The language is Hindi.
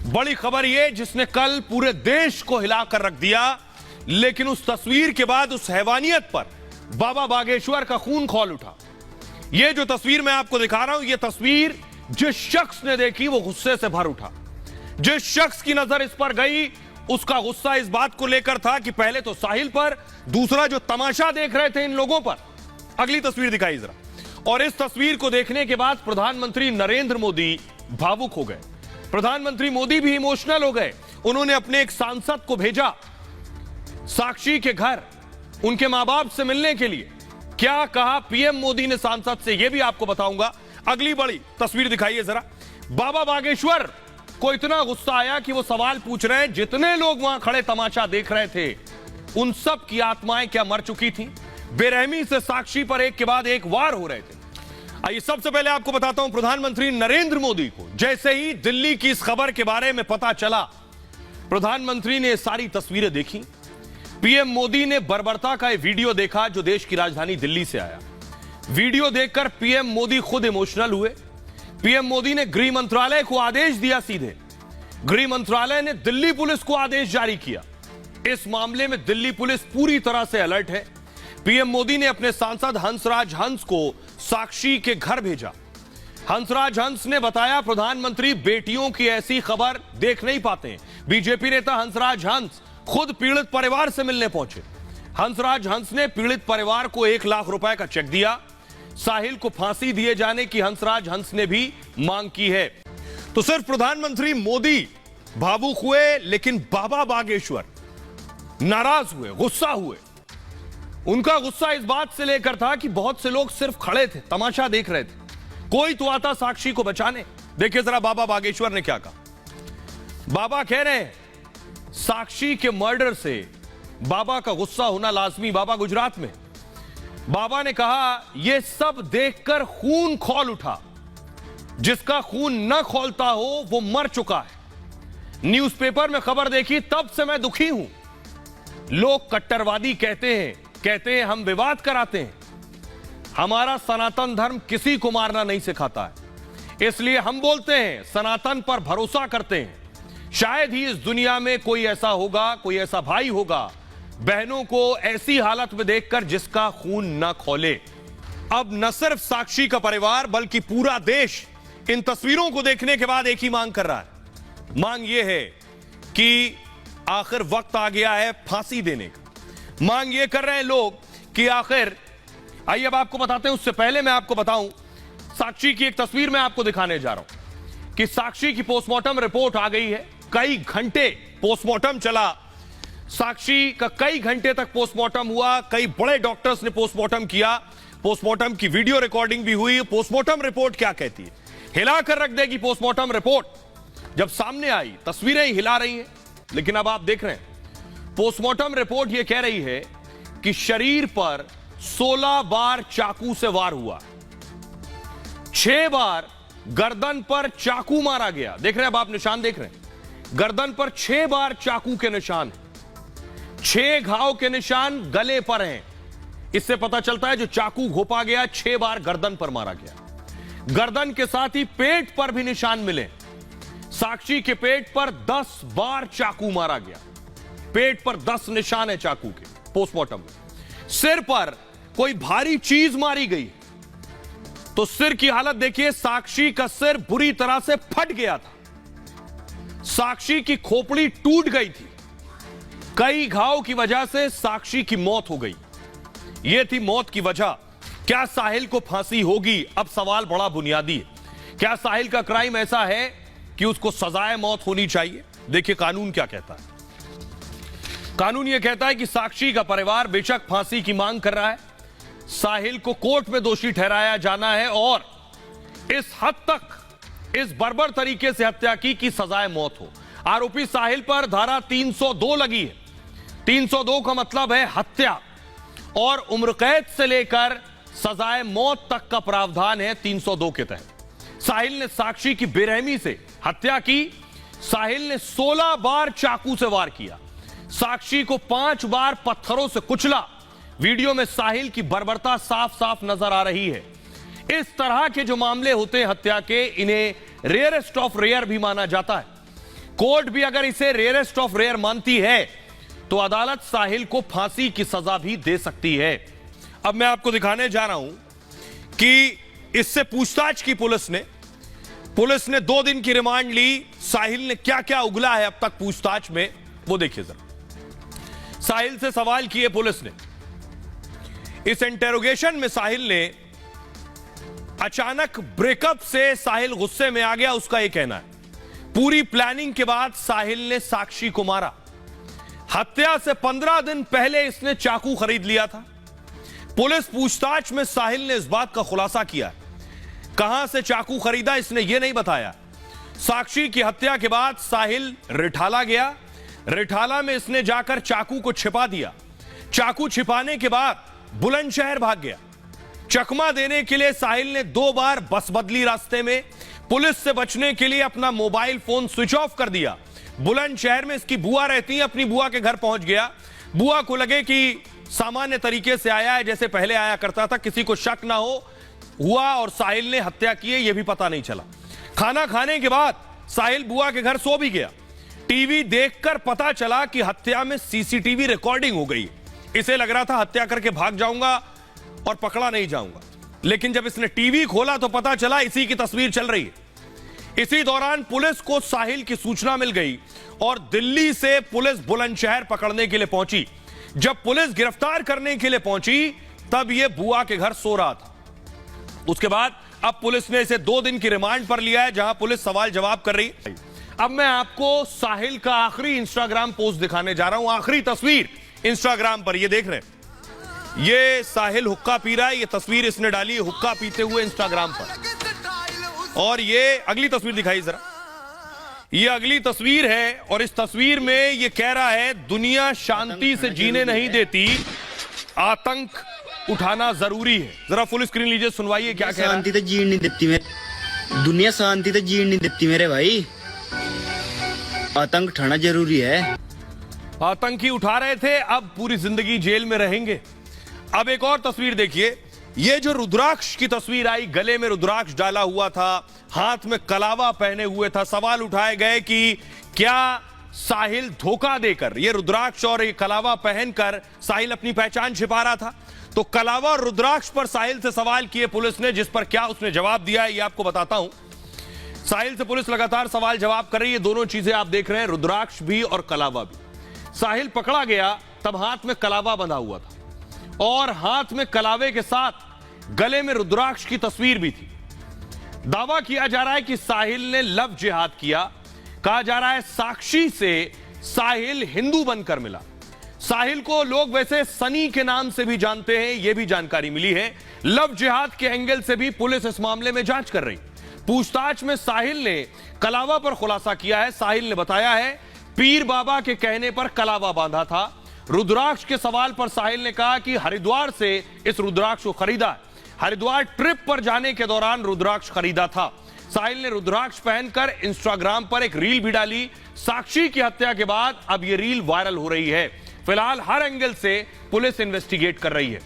बड़ी खबर ये जिसने कल पूरे देश को हिलाकर रख दिया, लेकिन उस तस्वीर के बाद उस हैवानियत पर बाबा बागेश्वर का खून खौल उठा। ये जो तस्वीर मैं आपको दिखा रहा हूं, ये तस्वीर जिस शख्स ने देखी वो गुस्से से भर उठा। जिस शख्स की नजर इस पर गई उसका गुस्सा इस बात को लेकर था कि पहले तो साहिल पर, दूसरा जो तमाशा देख रहे थे इन लोगों पर। अगली तस्वीर दिखाई जरा। और इस तस्वीर को देखने के बाद प्रधानमंत्री नरेंद्र मोदी भावुक हो गए। प्रधानमंत्री मोदी भी इमोशनल हो गए। उन्होंने अपने एक सांसद को भेजा साक्षी के घर उनके मां बाप से मिलने के लिए। क्या कहा पीएम मोदी ने सांसद से, यह भी आपको बताऊंगा। अगली बड़ी तस्वीर दिखाइए जरा। बाबा बागेश्वर को इतना गुस्सा आया कि वो सवाल पूछ रहे हैं, जितने लोग वहां खड़े तमाशा देख रहे थे उन सब की आत्माएं क्या मर चुकी थी? बेरहमी से साक्षी पर एक के बाद एक वार हो रहे थे। आइए सबसे पहले आपको बताता हूं, प्रधानमंत्री नरेंद्र मोदी को जैसे ही दिल्ली की इस खबर के बारे में पता चला, प्रधानमंत्री ने सारी तस्वीरें देखी। पीएम मोदी ने बर्बरता का एक वीडियो देखा जो देश की राजधानी दिल्ली से आया। वीडियो देखकर पीएम मोदी खुद इमोशनल हुए। पीएम मोदी ने गृह मंत्रालय को आदेश दिया। सीधे गृह मंत्रालय ने दिल्ली पुलिस को आदेश जारी किया। इस मामले में दिल्ली पुलिस पूरी तरह से अलर्ट है। पीएम मोदी ने अपने सांसद हंसराज हंस को साक्षी के घर भेजा। हंसराज हंस ने बताया, प्रधानमंत्री बेटियों की ऐसी खबर देख नहीं पाते। बीजेपी नेता हंसराज हंस खुद पीड़ित परिवार से मिलने पहुंचे। हंसराज हंस ने पीड़ित परिवार को 1 लाख रुपए का चेक दिया। साहिल को फांसी दिए जाने की हंसराज हंस ने भी मांग की है। तो सिर्फ प्रधानमंत्री मोदी भावुक हुए, लेकिन बाबा बागेश्वर नाराज हुए, गुस्सा हुए। उनका गुस्सा इस बात से लेकर था कि बहुत से लोग सिर्फ खड़े थे, तमाशा देख रहे थे, कोई तो आता साक्षी को बचाने। देखिए जरा बाबा बागेश्वर ने क्या कहा। बाबा कह रहे हैं साक्षी के मर्डर से बाबा का गुस्सा होना लाजमी। बाबा गुजरात में। बाबा ने कहा, यह सब देखकर खून खौल उठा। जिसका खून न खौलता हो वो मर चुका है। न्यूज़पेपर में खबर देखी तब से मैं दुखी हूं। लोग कट्टरवादी कहते हैं हम विवाद कराते हैं। हमारा सनातन धर्म किसी को मारना नहीं सिखाता है, इसलिए हम बोलते हैं सनातन पर भरोसा करते हैं। शायद ही इस दुनिया में कोई ऐसा होगा, कोई ऐसा भाई होगा बहनों को ऐसी हालत में देखकर जिसका खून न खौले। अब न सिर्फ साक्षी का परिवार बल्कि पूरा देश इन तस्वीरों को देखने के बाद एक ही मांग कर रहा है। मांग यह है कि आखिर वक्त आ गया है फांसी देने का। मांग यह कर रहे हैं लोग कि आखिर, आइए अब आपको बताते हैं। उससे पहले मैं आपको बताऊं, साक्षी की एक तस्वीर मैं आपको दिखाने जा रहा हूं कि साक्षी की पोस्टमार्टम रिपोर्ट आ गई है। कई घंटे पोस्टमार्टम चला। साक्षी का कई घंटे तक पोस्टमार्टम हुआ। कई बड़े डॉक्टर्स ने पोस्टमार्टम किया। पोस्टमार्टम की वीडियो रिकॉर्डिंग भी हुई। पोस्टमार्टम रिपोर्ट क्या कहती है, हिलाकर रख देगी पोस्टमार्टम रिपोर्ट। जब सामने आई तस्वीरें ही हिला रही हैं, लेकिन अब आप देख रहे हैं पोस्टमार्टम रिपोर्ट यह कह रही है कि शरीर पर 16 बार चाकू से वार हुआ। 6 बार गर्दन पर चाकू मारा गया। देख रहे हैं, अब आप निशान देख रहे हैं। गर्दन पर 6 बार चाकू के निशान, 6 घाव के निशान गले पर हैं। इससे पता चलता है जो चाकू घोपा गया 6 बार गर्दन पर मारा गया। गर्दन के साथ ही पेट पर भी निशान मिले। साक्षी के पेट पर 10 बार चाकू मारा गया। पेट पर 10 निशान है चाकू के पोस्टमार्टम में। सिर पर कोई भारी चीज मारी गई तो सिर की हालत देखिए। साक्षी का सिर बुरी तरह से फट गया था। साक्षी की खोपड़ी टूट गई थी। कई घाव की वजह से साक्षी की मौत हो गई। यह थी मौत की वजह। क्या साहिल को फांसी होगी? अब सवाल बड़ा बुनियादी है। क्या साहिल का क्राइम ऐसा है कि उसको सजाए मौत होनी चाहिए? देखिए कानून क्या कहता है। कानून यह कहता है कि साक्षी का परिवार बेशक फांसी की मांग कर रहा है। साहिल को कोर्ट में दोषी ठहराया जाना है और इस हद तक, इस बर्बर तरीके से हत्या की कि सजाए मौत हो। आरोपी साहिल पर धारा 302 लगी है। 302 का मतलब है हत्या, और उम्र कैद से लेकर सजाए मौत तक का प्रावधान है 302 के तहत। साहिल ने साक्षी की बेरहमी से हत्या की। साहिल ने 16 बार चाकू से वार किया। साक्षी को 5 बार पत्थरों से कुचला। वीडियो में साहिल की बर्बरता साफ साफ नजर आ रही है। इस तरह के जो मामले होते हैं हत्या के, इन्हें रेयरेस्ट ऑफ रेयर भी माना जाता है। कोर्ट भी अगर इसे रेयरेस्ट ऑफ रेयर मानती है तो अदालत साहिल को फांसी की सजा भी दे सकती है। अब मैं आपको दिखाने जा रहा हूं कि इससे पूछताछ की पुलिस ने 2 दिन की रिमांड ली। साहिल ने क्या क्या उगला है अब तक पूछताछ में, वो देखिए जरा। साहिल से सवाल किए पुलिस ने। इस इंटेरोगेशन में साहिल ने अचानक ब्रेकअप से साहिल गुस्से में आ गया, उसका यह कहना है। पूरी प्लानिंग के बाद साहिल ने साक्षी को मारा। हत्या से 15 दिन पहले इसने चाकू खरीद लिया था। पुलिस पूछताछ में साहिल ने इस बात का खुलासा किया। कहां से चाकू खरीदा इसने यह नहीं बताया। साक्षी की हत्या के बाद साहिल रिठाला गया। रिठाला में इसने जाकर चाकू को छिपा दिया। चाकू छिपाने के बाद बुलंदशहर भाग गया। चकमा देने के लिए साहिल ने 2 बार बस बदली रास्ते में। पुलिस से बचने के लिए अपना मोबाइल फोन स्विच ऑफ कर दिया। बुलंदशहर में इसकी बुआ रहती है, अपनी बुआ के घर पहुंच गया। बुआ को लगे कि सामान्य तरीके से आया है, जैसे पहले आया करता था, किसी को शक ना हुआ और साहिल ने हत्या की है यह भी पता नहीं चला। खाना खाने के बाद साहिल बुआ के घर सो भी गया। टीवी देखकर पता चला कि हत्या में सीसीटीवी रिकॉर्डिंग हो गई। इसे लग रहा था हत्या करके भाग जाऊंगा और पकड़ा नहीं जाऊंगा, लेकिन जब इसने टीवी खोला तो पता चला इसी की तस्वीर चल रही है। इसी दौरान पुलिस को साहिल की सूचना मिल गई और दिल्ली से पुलिस बुलंदशहर पकड़ने के लिए पहुंची। जब पुलिस गिरफ्तार करने के लिए पहुंची तब यह बुआ के घर सो रहा था। उसके बाद अब पुलिस ने इसे 2 दिन की रिमांड पर लिया है, जहां पुलिस सवाल जवाब कर रही है। अब मैं आपको साहिल का आखिरी इंस्टाग्राम पोस्ट दिखाने जा रहा हूं। आखिरी तस्वीर इंस्टाग्राम पर, ये देख रहे हैं, ये साहिल हुक्का पी रहा है। ये तस्वीर इसने डाली है हुक्का पीते हुए इंस्टाग्राम पर। और ये अगली तस्वीर दिखाई जरा। ये अगली तस्वीर है और इस तस्वीर में ये कह रहा है दुनिया शांति से जीने नहीं देती, आतंक उठाना जरूरी है। जरा फुल स्क्रीन लीजिए, सुनवाइए क्या कह रहा है। शांति तो जीने नहीं देती मेरे, दुनिया शांति तो जीने नहीं देती मेरे भाई, आतंक उठाना जरूरी है। आतंकी उठा रहे थे, अब पूरी जिंदगी जेल में रहेंगे। अब एक और तस्वीर देखिए। ये जो रुद्राक्ष की तस्वीर आई, गले में रुद्राक्ष डाला हुआ था, हाथ में कलावा पहने हुए था। सवाल उठाए गए कि क्या साहिल धोखा देकर ये रुद्राक्ष और ये कलावा पहनकर साहिल अपनी पहचान छिपा रहा था। तो कलावा और रुद्राक्ष पर साहिल से सवाल किए पुलिस ने, जिस पर क्या उसने जवाब दिया है ये आपको बताता हूं। साहिल से पुलिस लगातार सवाल जवाब कर रही है। दोनों चीजें आप देख रहे हैं, रुद्राक्ष भी और कलावा भी। साहिल पकड़ा गया तब हाथ में कलावा बंधा हुआ था और हाथ में कलावे के साथ गले में रुद्राक्ष की तस्वीर भी थी। दावा किया जा रहा है कि साहिल ने लव जिहाद किया। कहा जा रहा है साक्षी से साहिल हिंदू बनकर मिला। साहिल को लोग वैसे सनी के नाम से भी जानते हैं, यह भी जानकारी मिली है। लव जिहाद के एंगल से भी पुलिस इस मामले में जांच कर रही। पूछताछ में साहिल ने कलावा पर खुलासा किया है। साहिल ने बताया है पीर बाबा के कहने पर कलावा बांधा था। रुद्राक्ष के सवाल पर साहिल ने कहा कि हरिद्वार से इस रुद्राक्ष को खरीदा है। हरिद्वार ट्रिप पर जाने के दौरान रुद्राक्ष खरीदा था। साहिल ने रुद्राक्ष पहनकर इंस्टाग्राम पर एक रील भी डाली। साक्षी की हत्या के बाद अब यह रील वायरल हो रही है। फिलहाल हर एंगल से पुलिस इन्वेस्टिगेट कर रही है।